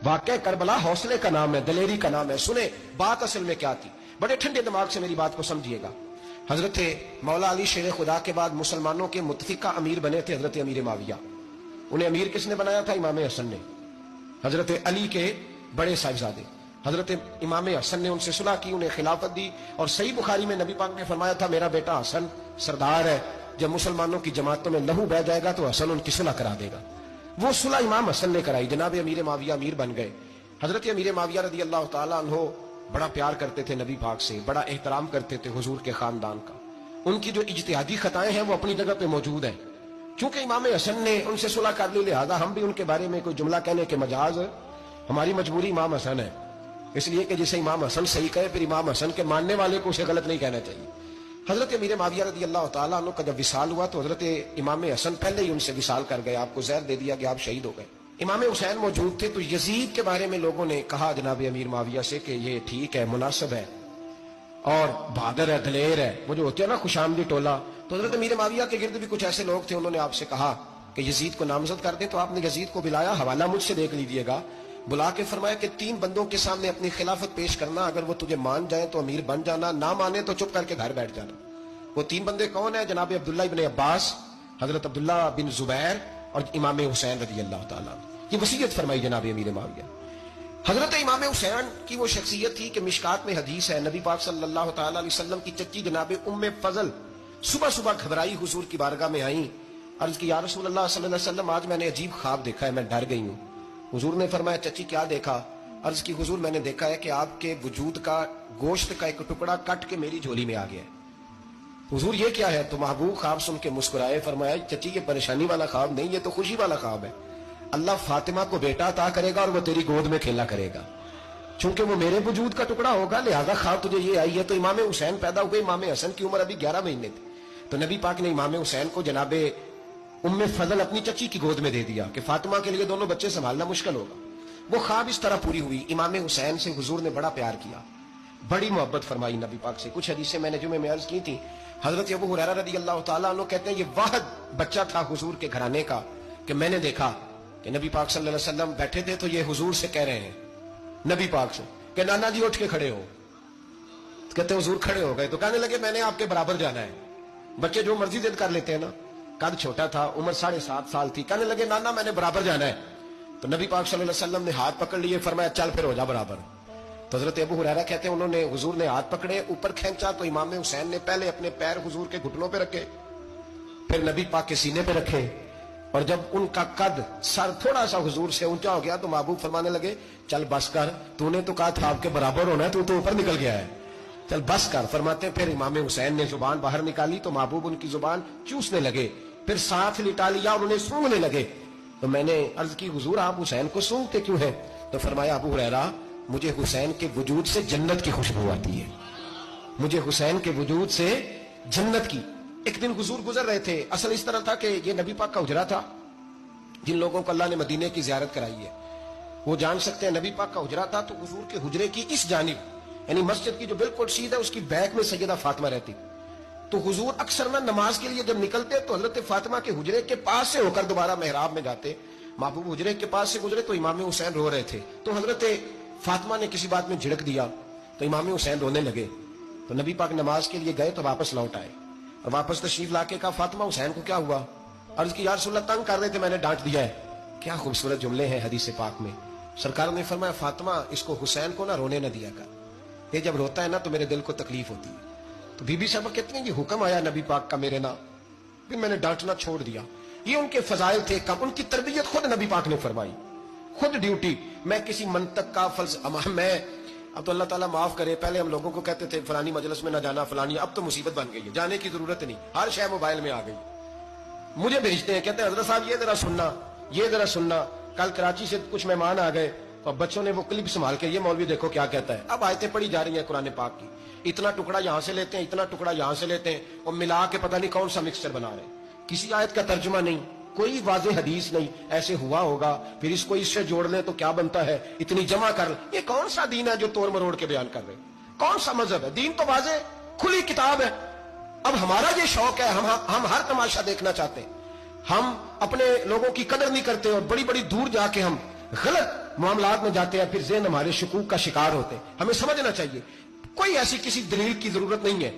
واقعہ کربلا حوصلے کا نام ہے، دلیری کا نام ہے. سنیں بات اصل میں کیا تھی، بڑے ٹھنڈے دماغ سے میری بات کو سمجھیے گا. حضرت مولا علی شیر خدا کے بعد مسلمانوں کے متفقہ امیر بنے تھے حضرت امیر معاویہ. انہیں امیر کس نے بنایا تھا؟ امام حسن نے. حضرت علی کے بڑے صاحبزادے حضرت امام حسن نے ان سے صلح کی، انہیں خلافت دی. اور صحیح بخاری میں نبی پاک نے فرمایا تھا میرا بیٹا حسن سردار ہے، جب مسلمانوں کی جماعتوں میں لہو بہہ جائے گا تو حسن ان کی صلح کرا دے گا. وہ صلح امام حسن نے کرائی، جناب امیر معاویہ امیر بن گئے. حضرت امیر معاویہ رضی اللہ تعالیٰ عنہ بڑا پیار کرتے تھے نبی پاک سے، بڑا احترام کرتے تھے حضور کے خاندان کا. ان کی جو اجتہادی خطائیں ہیں وہ اپنی جگہ پہ موجود ہیں. چونکہ امام حسن نے ان سے صلح کر لی، لہذا ہم بھی ان کے بارے میں کوئی جملہ کہنے کے مجاز، ہماری مجبوری امام حسن ہے. اس لیے کہ جسے امام حسن صحیح کہے پھر امام حسن کے ماننے والے کو اسے غلط نہیں کہنا چاہیے. حضرت امیر معاویہ رضی اللہ تعالیٰ عنہ کا جب وصال ہوا تو حضرت امام حسن پہلے ہی ان سے وصال کر گئے، آپ کو زہر دے دیا کہ آپ شہید ہو گئے. امام حسین موجود تھے تو یزید کے بارے میں لوگوں نے کہا جناب امیر معاویہ سے کہ یہ ٹھیک ہے، مناسب ہے اور بہادر ہے، دلیر ہے، وہ جو ہوتے ہیں نا خوش آمدی ٹولہ. تو حضرت امیر معاویہ کے گرد بھی کچھ ایسے لوگ تھے، انہوں نے آپ سے کہا کہ یزید کو نامزد کر دیں. تو آپ نے یزید کو بلایا، حوالہ مجھ سے دیکھ لیجئے گا. بلا کے فرمایا کہ 3 بندوں کے سامنے اپنی خلافت پیش کرنا، اگر وہ تجھے مان جائیں تو امیر بن جانا، نہ مانے تو چپ کر کے گھر بیٹھ جانا. وہ 3 بندے کون ہیں؟ جناب عبداللہ ابن عباس، حضرت عبداللہ بن زبیر اور امام حسین رضی اللہ تعالیٰ. یہ وصیت فرمائی جناب امیر معاویہ. حضرت امام حسین کی وہ شخصیت تھی کہ مشکات میں حدیث ہے، نبی پاک صلی اللہ تعالیٰ علیہ وسلم کی چچی جناب ام فضل صبح صبح گھبرائی حضور کی بارگاہ میں آئیں، عرض کی یا رسول اللہ صلی اللہ علیہ وسلم آج میں نے عجیب خواب دیکھا ہے، میں ڈر گئی ہوں. حضور نے فرمایا چچی کیا دیکھا؟ عرض کی حضور میں نے دیکھا ہے کہ آپ کے وجود کا گوشت کا ایک ٹکڑا کٹ کے میری جھولی میں آ گیا ہے. حضور یہ کیا ہے؟ تو محبوب خواب سن کے مسکرائے، فرمایا چچی یہ پریشانی والا خواب نہیں، یہ تو خوشی والا خواب ہے. اللہ فاطمہ کو بیٹا عطا کرے گا اور وہ تیری گود میں کھیلا کرے گا. چونکہ وہ میرے وجود کا ٹکڑا ہوگا لہذا خواب تجھے یہ آئی ہے. تو امام حسین پیدا ہوئے، امام حسن کی عمر ابھی 11 مہینے تھی. تو نبی پاک نے امام حسین کو جناب ام فضل اپنی چچی کی گود میں دے دیا کہ فاطمہ کے لیے دونوں بچے سنبھالنا مشکل ہوگا. وہ خواب اس طرح پوری ہوئی. امام حسین سے حضور نے بڑا پیار کیا، بڑی محبت فرمائی نبی پاک سے. کچھ حدیثیں میں نے جمعے میں عرض کی تھی. حضرت ابو ہریرہ رضی اللہ تعالیٰ عنہ کہتے ہیں یہ واحد بچہ تھا حضور کے گھرانے کا کہ میں نے دیکھا کہ نبی پاک صلی اللہ علیہ وسلم بیٹھے تھے تو یہ حضور سے کہہ رہے ہیں، نبی پاک سے کہ نانا جی اٹھ کے کھڑے ہو. کہتے حضور کھڑے ہو گئے تو کہنے لگے میں نے آپ کے برابر جانا ہے. بچے جو مرضی ضد کر لیتے ہیں نا. قد چھوٹا تھا، عمر 7.5 سال تھی. کہنے لگے نانا میں نے برابر جانا ہے. تو نبی پاک صلی اللہ علیہ وسلم نے ہاتھ پکڑ لیے، فرمایا چل پھر ہو جا برابر. تو حضرت ابو ہریرہ کہتے ہیں انہوں نے حضور نے ہاتھ پکڑے، اوپر کھینچا تو امام حسین نے پہلے اپنے پیر حضور کے گھٹنوں پہ رکھے، پھر نبی پاک کے سینے پہ رکھے. اور جب ان کا قد سر تھوڑا سا حضور سے اونچا ہو گیا تو محبوب فرمانے لگے چل بس کر، تو نے تو کہا تھا آپ کے برابر ہونا ہے، تو اوپر نکل گیا ہے، چل بس کر. فرماتے ہیں پھر امام حسین نے زبان باہر نکالی تو محبوب ان کی زبان چوسنے لگے، پھر ساتھ لٹا لیا اور انہیں سونگنے لگے. تو میں نے عرض کی حضور آپ حسین کو سونگتے کیوں ہیں؟ تو فرمایا ابو ہریرہ مجھے حسین کے وجود سے جنت کی خوشبو آتی ہے، مجھے حسین کے وجود سے جنت کی. ایک دن حضور گزر رہے تھے. اصل اس طرح تھا کہ یہ نبی پاک کا حجرہ تھا. جن لوگوں کو اللہ نے مدینے کی زیارت کرائی ہے وہ جان سکتے ہیں نبی پاک کا حجرہ تھا. تو حضور کے حجرے کی اس جانب یعنی مسجد کی جو بالکل سیدھ ہے اس کی بیک میں سیدہ فاطمہ رہتی. تو حضور اکثر نہ نماز کے لیے جب نکلتے تو حضرت فاطمہ کے حجرے کے پاس سے ہو کر دوبارہ محراب میں جاتے. محبوب حجرے کے پاس سے گزرے تو امام حسین رو رہے تھے. تو حضرت فاطمہ نے کسی بات میں جھڑک دیا تو امام حسین رونے لگے. تو نبی پاک نماز کے لیے گئے تو واپس لوٹ آئے اور واپس تشریف لا کے کہا فاطمہ حسین کو کیا ہوا؟ عرض کی یا رسول اللہ تنگ کر رہے تھے میں نے ڈانٹ دیا ہے. کیا خوبصورت جملے ہیں حدیث پاک میں. سرکار نے فرمایا فاطمہ اس کو حسین کو نہ رونے نہ دیا کر، یہ جب روتا ہے نا تو میرے دل کو تکلیف ہوتی ہے. تو بی بی صاحبہ کہتے ہیں یہ حکم آیا نبی پاک کا میرے نا، پھر میں نے ڈانٹنا چھوڑ دیا. یہ ان کے فضائل تھے کم، ان کی تربیت خود نبی پاک نے فرمائی، خود ڈیوٹی. میں کسی منطق کا میں اب تو اللہ تعالیٰ معاف کرے، پہلے ہم لوگوں کو کہتے تھے فلانی مجلس میں نہ جانا فلانی، اب تو مصیبت بن گئی ہے، جانے کی ضرورت نہیں، ہر شے موبائل میں آ گئی. مجھے بھیجتے ہیں کہتے ہیں حضرت صاحب یہ ذرا سننا، یہ ذرا سننا. کل کراچی سے کچھ مہمان آ گئے اور بچوں نے وہ کلپ سنبھال کے یہ مولوی دیکھو کیا کہتا ہے. اب آیتیں پڑھی جا رہی ہیں قرآن پاک کی، اتنا ٹکڑا یہاں سے لیتے ہیں اتنا ٹکڑا یہاں سے لیتے ہیں اور ملا کے پتہ نہیں کون سا مکسچر بنا رہے ہیں. کسی آیت کا ترجمہ نہیں، کوئی واضح حدیث نہیں. ایسے ہوا ہوگا پھر اس کو اس سے جوڑ لیں تو کیا بنتا ہے، اتنی جمع کر لیں. یہ کون سا دین ہے جو توڑ مروڑ کے بیان کر رہے ہیں؟ کون سا مذہب ہے؟ دین تو واضح کھلی کتاب ہے. اب ہمارا یہ شوق ہے، ہم ہر تماشا دیکھنا چاہتے ہیں. ہم اپنے لوگوں کی قدر نہیں کرتے اور بڑی بڑی دور جا کے ہم غلط معاملات میں جاتے ہیں پھر ذہن ہمارے شکوک کا شکار ہوتے ہیں. ہمیں سمجھنا چاہیے کوئی ایسی کسی دلیل کی ضرورت نہیں ہے.